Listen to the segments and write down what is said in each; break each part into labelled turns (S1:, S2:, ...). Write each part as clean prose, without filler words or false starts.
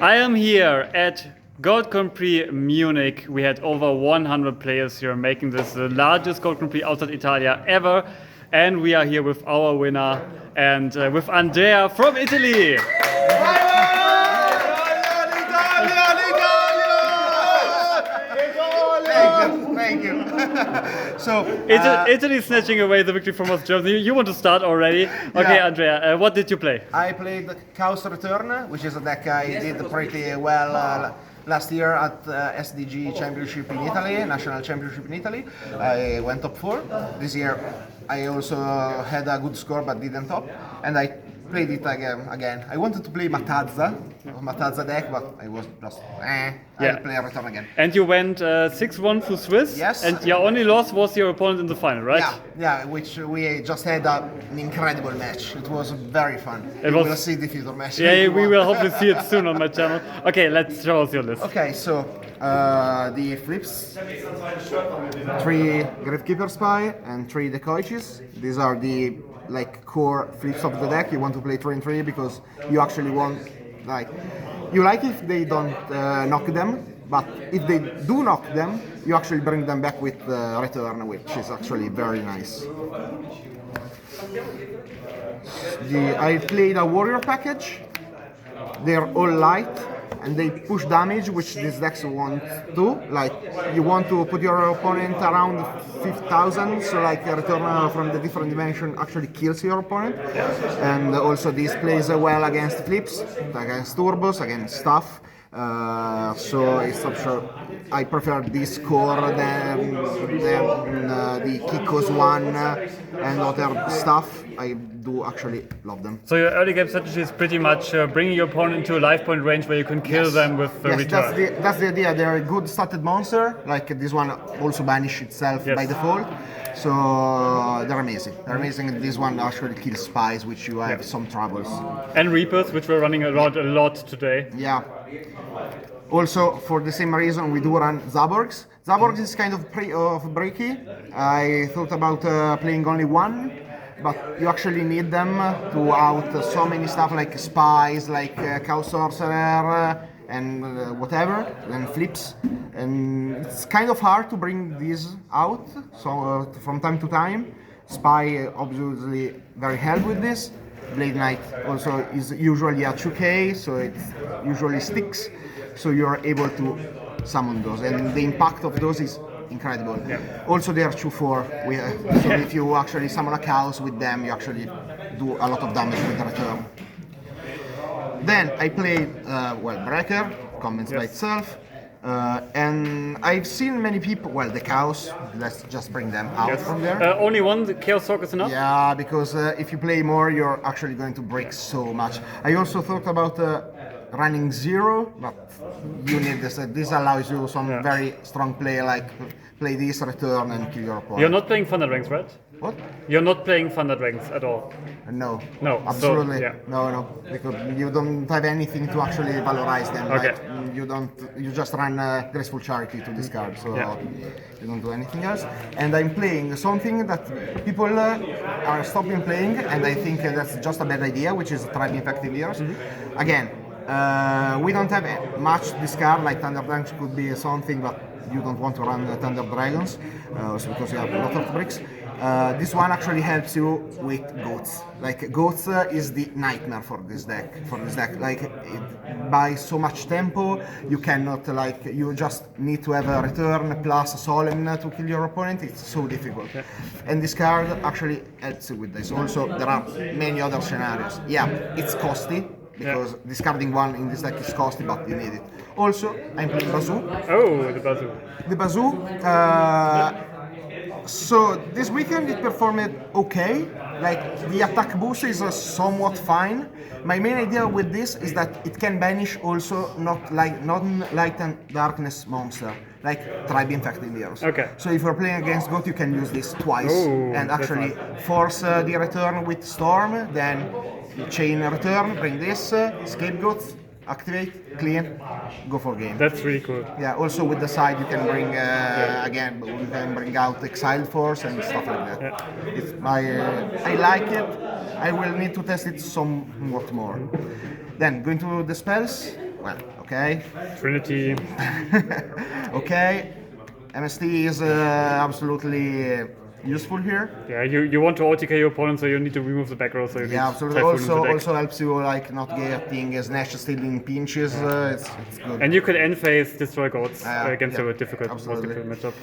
S1: I am here at Gold Grand Prix Munich. We had over 100 players here, making this the largest Gold Grand Prix outside Italia ever. And we are here with our winner and with Andrea from Italy.
S2: Thank you. So
S1: Italy snatching away the victory from us Germany. You want to start already? Okay,
S2: Yeah.
S1: Andrea, what did you play?
S2: I played Chaos Return, which is a deck I did pretty well last year at SDG Championship in Italy, National Championship in Italy. I went top 4. This year I also had a good score but didn't top, and I played it again. I wanted to play Matazza deck, but I was just I'll play a Return again.
S1: And you went 6-1 to Swiss.
S2: Yes.
S1: And your only loss was your opponent in the final, right?
S2: Yeah, which we just had an incredible match. It was very fun. We'll see the future match.
S1: Yeah, we will hopefully see it soon on my channel. Okay, let's show us your list.
S2: Okay, so the flips, 3 Gravekeeper Spy and 3 Decoiches. These are the core flips of the deck. You want to play 3 and 3 because you actually want you like if they don't knock them, but if they do knock them, you actually bring them back with Return, which is actually very nice. I played a Warrior package. They're all light and they push damage, which these decks want to. You want to put your opponent around 5,000, so a Return from the different dimension actually kills your opponent. And also this plays well against flips, against turbos, against stuff. So it's sure I prefer this core than the Kiko's one and other stuff. I do actually love them.
S1: So your early game strategy is pretty much bringing your opponent into a life point range where you can kill them with Return.
S2: That's the idea. They're a good started monster. This one also banish itself by default. So they're amazing. They're amazing. This one actually kills spies, which you have some troubles.
S1: And Reapers, which we're running around a lot today.
S2: Yeah. Also, for the same reason, we do run Zaborgs. Zaborgs is kind of breaky. I thought about playing only one, but you actually need them to out so many stuff like spies, like Chaos Sorcerer, and whatever, and flips. And it's kind of hard to bring these out, so from time to time. Spy obviously very help with this. Blade Knight also is usually a 2K, so it usually sticks, so you're able to summon those, and the impact of those is incredible. Also they are 2/4, so if you actually summon a Chaos with them, you actually do a lot of damage with the Return. Then I played Breaker, comments by itself. And I've seen many people, the Chaos, let's just bring them out from there.
S1: Only one, the Chaos Talk is enough?
S2: Yeah, because if you play more, you're actually going to break so much. I also thought about running 0, but you need this. This allows you some very strong play, like play this, Return, and kill your opponent.
S1: You're not playing Thunder Dragons, right?
S2: What?
S1: You're not playing Thunder Dragons at all?
S2: No.
S1: No.
S2: Absolutely.
S1: So,
S2: No. Because you don't have anything to actually valorize them.
S1: Okay.
S2: You just run Graceful Charity to discard, so you don't do anything else. And I'm playing something that people are stopping playing, and I think that's just a bad idea, which is Tribe Infected Ears. Again, we don't have much discard, like Thunder Dragons could be something, but you don't want to run Thunder Dragons, also because you have a lot of bricks. This one actually helps you with Goats. Goats is the nightmare for this deck. It buys so much tempo, you cannot you just need to have a Return plus a Solemn to kill your opponent. It's so difficult. And this card actually helps you with this. Also, there are many other scenarios. Yeah, it's costly, because discarding one in this deck is costly, but you need it. Also, I'm playing Bazoo.
S1: Oh, the Bazoo.
S2: The Bazoo. So this weekend it performed okay. The attack boost is somewhat fine. My main idea with this is that it can banish also non-light and darkness monster, like Tribe Infected Ears.
S1: Okay.
S2: So if you're playing against GOAT, you can use this twice and actually force the Return with Storm, then you chain Return, bring this, Scapegoat, activate, clean, go for game.
S1: That's really cool.
S2: Yeah, also with the side you can bring, again, you can bring out Exiled Force and stuff like that. I like it. I will need to test it somewhat more. Then, going to the spells, well, okay.
S1: Trinity.
S2: Okay, MST is absolutely useful here.
S1: Yeah, you want to OTK your opponent, so you need to remove the back row. So you need
S2: Absolutely. Also helps you like not getting Snatch still in pinches. It's good.
S1: And you can end phase destroy goats against a difficult matchup.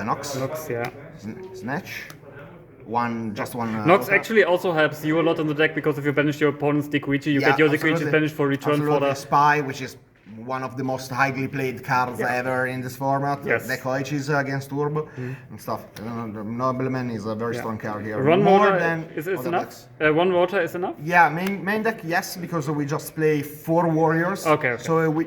S2: Nox.
S1: Nox, yeah.
S2: Snatch. Just one.
S1: Nox actually also helps you a lot on the deck because if you banish your opponent's Dequiti, you get your Dequiti banished for return for the
S2: Spy, which is one of the most highly played cards ever in this format.
S1: Yes.
S2: Decoich is against Turbo and stuff. Nobleman is a very strong card here.
S1: Run
S2: More
S1: water
S2: than
S1: is enough? One water is enough?
S2: Yeah, main deck yes, because we just play 4 warriors.
S1: Okay.
S2: So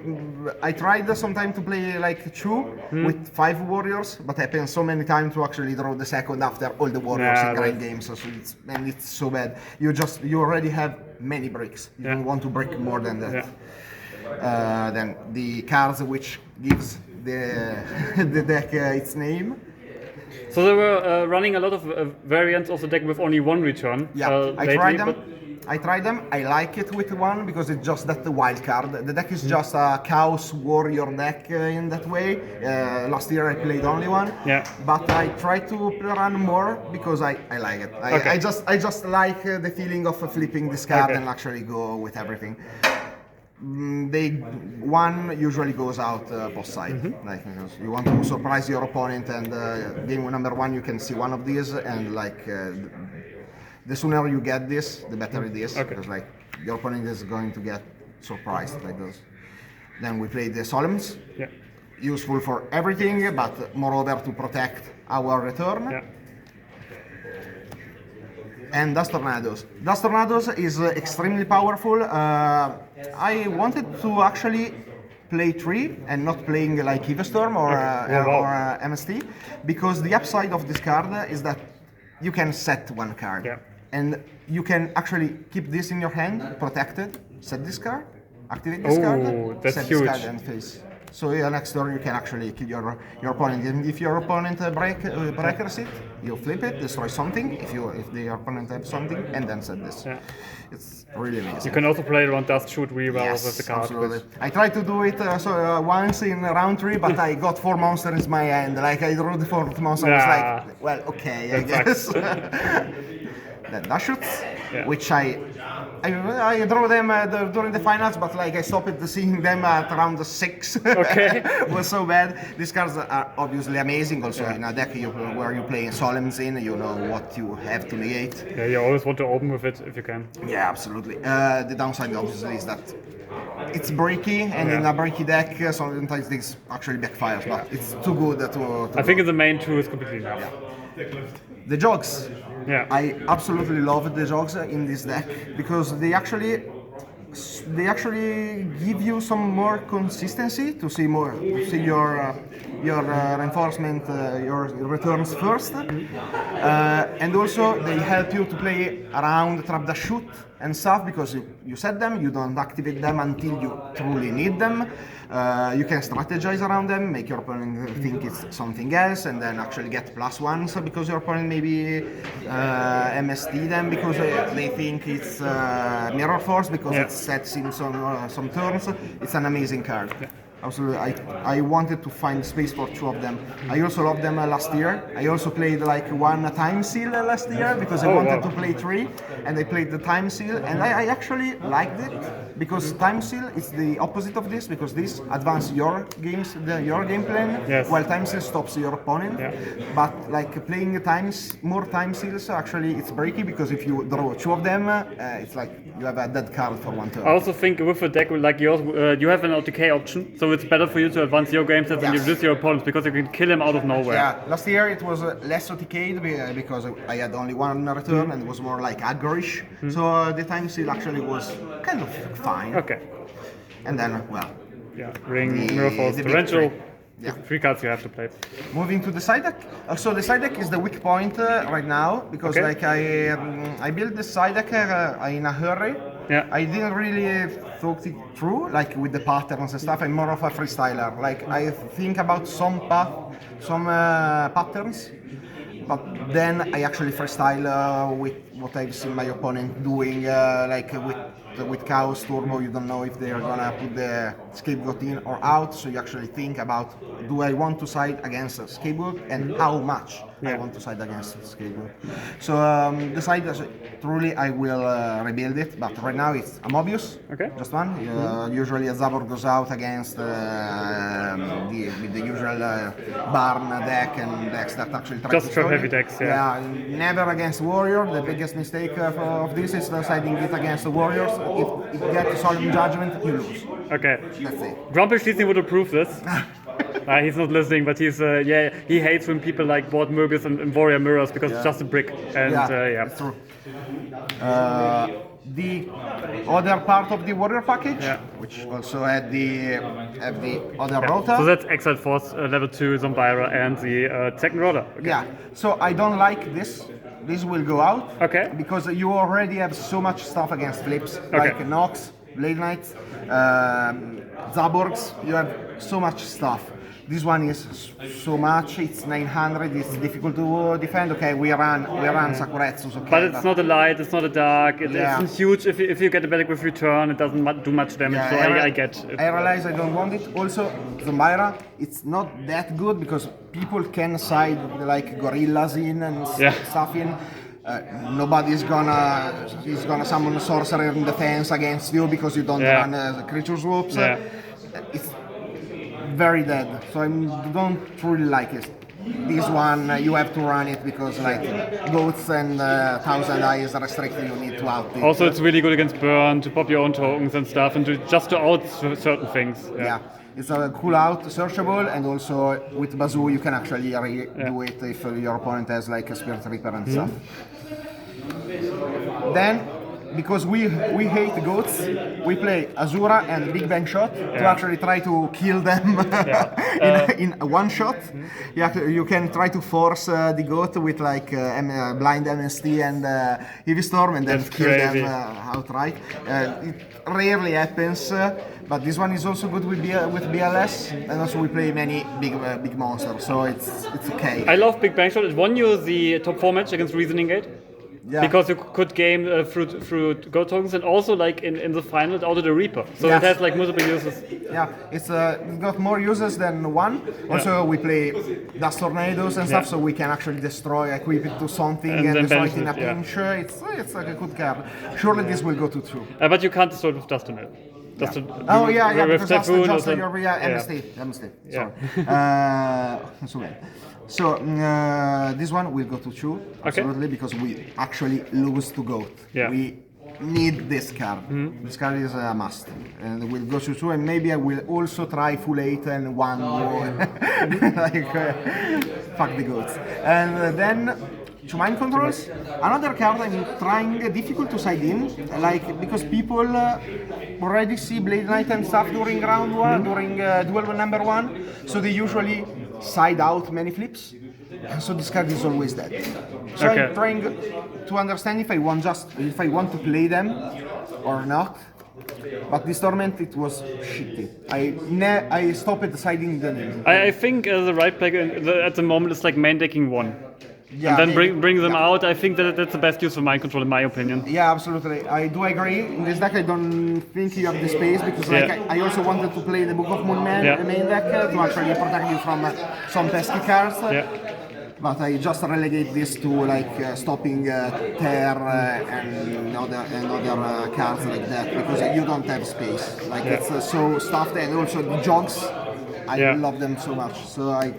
S2: I tried sometime to play like 2 with 5 warriors, but happens so many times to actually draw the second after all the warriors in grind games. So it's so bad. You already have many bricks. You don't want to break more than that. Then the cards which gives the deck its name.
S1: So they were running a lot of variants of the deck with only 1 return.
S2: Yeah,
S1: lately,
S2: I tried them. I like it with 1 because it's just that the wild card. The deck is just a Chaos Warrior deck in that way. Last year I played only 1.
S1: Yeah.
S2: But I try to run more because I like it. I just like the feeling of flipping this card and actually go with everything. One usually goes out post side, like because you want to surprise your opponent, and game number 1 you can see one of these, and like the sooner you get this, the better it is, because like your opponent is going to get surprised like this. Then we play the Solemns, useful for everything, but moreover to protect our return. And Dust Tornadoes. Dust Tornadoes is extremely powerful. I wanted to actually play 3 and not playing like Evestorm or MST, because the upside of this card is that you can set 1 card. And you can actually keep this in your hand, protected, set this card, activate this card,
S1: that's
S2: set
S1: huge.
S2: this card and face. So next turn you can actually kill your opponent. And if your opponent breakers it, you flip it, destroy something. If the opponent has something, and then set this. It's really amazing.
S1: You can also play around Dust Shoot really well with the card.
S2: Absolutely. I tried to do it once in round 3, but I got 4 monsters in my hand. Like I drew the 4th monster. I was like, well, okay, I guess. Then Dash Shoots, which I drew them during the finals, but like I stopped seeing them at round 6.
S1: Okay.
S2: It was so bad. These cards are obviously amazing. Also in a deck where you play Solemns in, you know what you have to negate.
S1: Yeah, you always want to open with it if you can.
S2: Yeah, absolutely. The downside obviously is that it's breaky, and in a breaky deck sometimes things actually backfires, but it's too good to
S1: I think the main 2 is completely enough.
S2: The Jogs.
S1: Yeah.
S2: I absolutely love the Jogs in this deck because they actually give you some more consistency to see your reinforcement, your returns first, and also they help you to play around Trap Dash Shoot and stuff because you set them, you don't activate them until you truly need them. You can strategize around them, make your opponent think it's something else, and then actually get +1s because your opponent maybe MST them because they think it's Mirror Force because it sets in some turns. It's an amazing card. Absolutely, I wanted to find space for 2 of them. I also loved them last year. I also played like 1 Time Seal last year because I wanted to play 3, and I played the Time Seal, and I actually liked it because Time Seal is the opposite of this because this advances your game plan, while Time Seal stops your opponent. But like playing more Time Seals, actually it's breaky because if you draw 2 of them, it's like you have a dead card for 1 turn.
S1: I also think with a deck like yours, you have an OTK option, so it's better for you to advance your game sets and you reduce your opponents because you can kill him out of nowhere.
S2: Yeah, last year it was less OTK'd because I had only 1 return and it was more like aggro-ish. So the Time Seal actually was kind of fine.
S1: Okay.
S2: And then, well...
S1: Yeah, Ring, Mirror Force, Torrential. 3 cards you have to play.
S2: Moving to the side deck. So the side deck is the weak point right now because like I built the side deck in a hurry. I didn't really thought it through, like with the patterns and stuff. I'm more of a freestyler. Like I think about some patterns, but then I actually freestyle what I've seen my opponent doing, like with Chaos Turbo, you don't know if they are gonna put the scapegoat in or out, so you actually think about, do I want to side against a scapegoat and how much I want to side against the scapegoat. So the side, truly I will rebuild it, but right now it's a Mobius, just one. Usually a Zabor goes out against with the usual Barn deck and decks that actually try
S1: just
S2: to
S1: trap heavy decks,
S2: yeah, never against Warrior. The biggest mistake of this is siding it against the Warriors. If you get a Solemn Judgment, you lose.
S1: Okay.
S2: That's it.
S1: Grumpy Schließling would approve this. He's not listening, but he's he hates when people like board Mobius and Warrior mirrors because it's just a brick. And
S2: That's true. The other part of the Warrior package, which also had the other Rota.
S1: So that's Exiled Force level 2 Zombira and the second Rotor. Okay.
S2: Yeah. So I don't like this. This will go out.
S1: Okay.
S2: Because you already have so much stuff against flips, like Nox, Blade Knights, Zaborgs. You have so much stuff. This one is so much. It's 900. It's difficult to defend. Okay, we run Sakuretsus. Okay,
S1: but it's not a light. It's not a dark. It isn't huge. If you get a Bellic with return, it doesn't do much damage. So I get it. I
S2: realize I don't want it. Also, Zombira, it's not that good because people can side like gorillas in and stuff in. Nobody's gonna summon a sorcerer in defense against you because you don't run creature swoops. It's very dead, so I don't really like it. This one, you have to run it because like goats and 1000 eyes are restricted, you need to out it.
S1: Also, it's really good against burn, to pop your own tokens and stuff, and to out certain things.
S2: Yeah. It's a cool out, searchable, and also with Bazoo you can actually do it if your opponent has like a Spirit Reaper and stuff. Then, because we hate goats, we play Azura and Big Bang Shot to actually try to kill them in one shot. You can try to force the goat with like blind MST and Heavy Storm and then kill them outright. It rarely happens, but this one is also good with BLS, and also we play many big monsters, so it's okay.
S1: I love Big Bang Shot. It won you the top 4 match against Reasoning Gate. Yeah. Because you could game through Goat tokens, and also like in the final it outed a Reaper, so it has like multiple uses.
S2: Yeah, it's got more uses than one. Also we play Dust Tornadoes and stuff, so we can actually destroy, equip it to something and destroy it in a pinch. It's like a good card. Surely this will go to 2.
S1: But you can't destroy it with Dust Tornado.
S2: Because that's just your MST. Sorry. So this one will go to 2, absolutely, because we actually lose to Goat. We need this card. This card is a must, and we'll go to 2, and maybe I will also try full 8 and 1 more. Like fuck the Goats. And then to Mind Controls, another card I'm trying difficult to side in, like because people already see Blade Knight and stuff during round 1, during duel number 1, so they usually side out many flips, and so this card is always dead. So I'm trying to understand if I want to play them or not. But this tournament it was shitty. I stopped siding them.
S1: I think the right play at the moment is like main decking 1. Yeah, and then bring them out. I think that's the best use for Mind Control, in my opinion.
S2: Yeah, absolutely. I do agree. In this deck, I don't think you have the space because like, I also wanted to play the Book of Moonman main deck to actually protect you from some pesky cards. But I just relegate this to like stopping Tear and other cards like that because you don't have space. Like it's so stuffed, and also the jogs. I love them so much, so I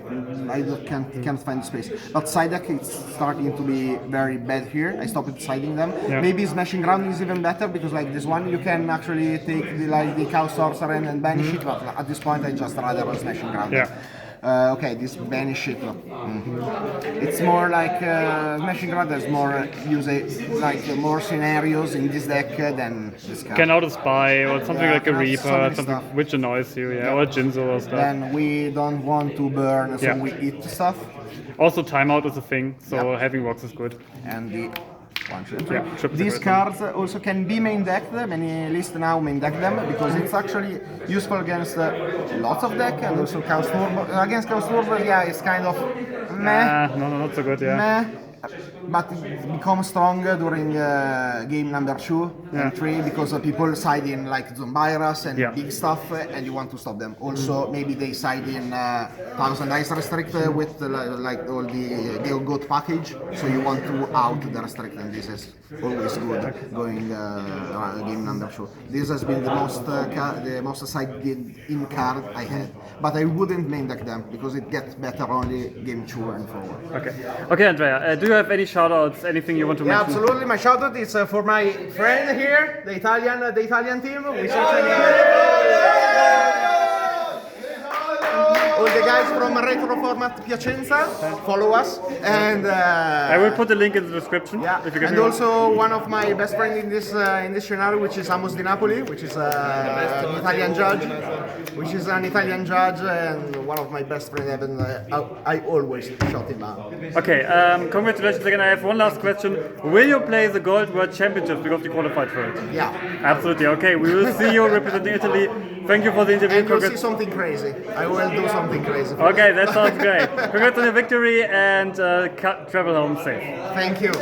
S2: can't find space. But side deck is starting to be very bad here. I stopped siding them. Maybe Smashing Ground is even better because like this one you can actually take the Chaos Sorcerer and banish it. But at this point I just rather Smashing Ground. Okay, this banish it. It's more like Smashing Ground has more more scenarios in this deck than this card.
S1: Can auto spy or something like a Reaper, something which annoys you, or Jinzo or stuff.
S2: Then we don't want to burn, so we eat stuff.
S1: Also, timeout is a thing, so having rocks is good.
S2: And the these cards also can be main decked. Many lists now main deck them because it's actually useful against lots of deck and also Chaos Turbo. Against Chaos Turbo, it's kind of meh.
S1: No, not so good.
S2: Meh. but it becomes strong during game number 2 and 3 because people side in like Zombiras and big stuff, and you want to stop them. Also, maybe they side in Thousand Ice Restrict with like all the goat package, so you want to out the restrict, and this is always good going game number 2. This has been the most sided in card I had, but I wouldn't main deck them because it gets better only game 2 and forward.
S1: Okay, Andrea, do you have any shoutouts, anything you want to mention?
S2: Absolutely. My shoutout is for my friend here, the Italian team. We all the guys from Retro Format Piacenza follow us, and
S1: I will put the link in the description.
S2: Yeah,
S1: if you give
S2: and also one of my best friends in this scenario, which is Amos Di Napoli, which is an Italian judge, and one of my best friends. I always shot him out.
S1: Okay, congratulations again. I have one last question. Will you play the Gold World Championships because you qualified for it?
S2: Yeah.
S1: Absolutely. Okay, we will see you representing Italy. Thank you for the interview.
S2: And you'll see something crazy. I will do something crazy.
S1: Okay, that sounds great. Congrats on your victory and travel home safe.
S2: Thank you.